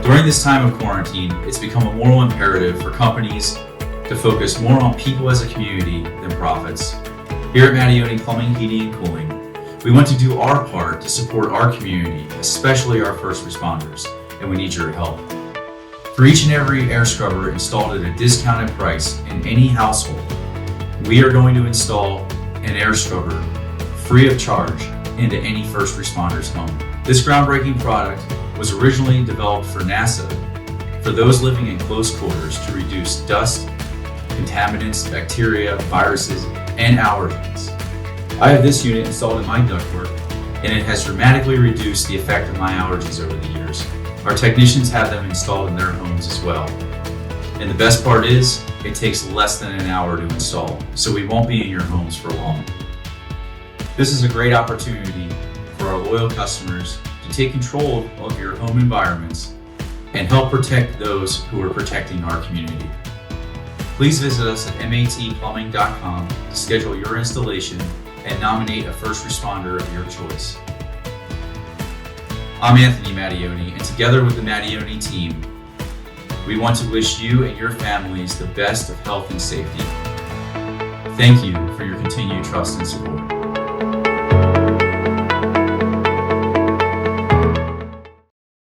During this time of quarantine, it's become a moral imperative for companies to focus more on people as a community than profits. Here at Mattioni Plumbing, Heating, and Cooling, we want to do our part to support our community, especially our first responders, and we need your help. For each and every air scrubber installed at a discounted price in any household, we are going to install an air scrubber free of charge into any first responder's home. This groundbreaking product was originally developed for NASA, for those living in close quarters, to reduce dust, contaminants, bacteria, viruses, and allergens. I have this unit installed in my ductwork, and it has dramatically reduced the effect of my allergies over the years. Our technicians have them installed in their homes as well. And the best part is, it takes less than an hour to install, so we won't be in your homes for long. This is a great opportunity for our loyal customers to take control of your home environments and help protect those who are protecting our community. Please visit us at matplumbing.com to schedule your installation and nominate a first responder of your choice. I'm Anthony Mattioni, and together with the Mattioni team, we want to wish you and your families the best of health and safety. Thank you for your continued trust and support.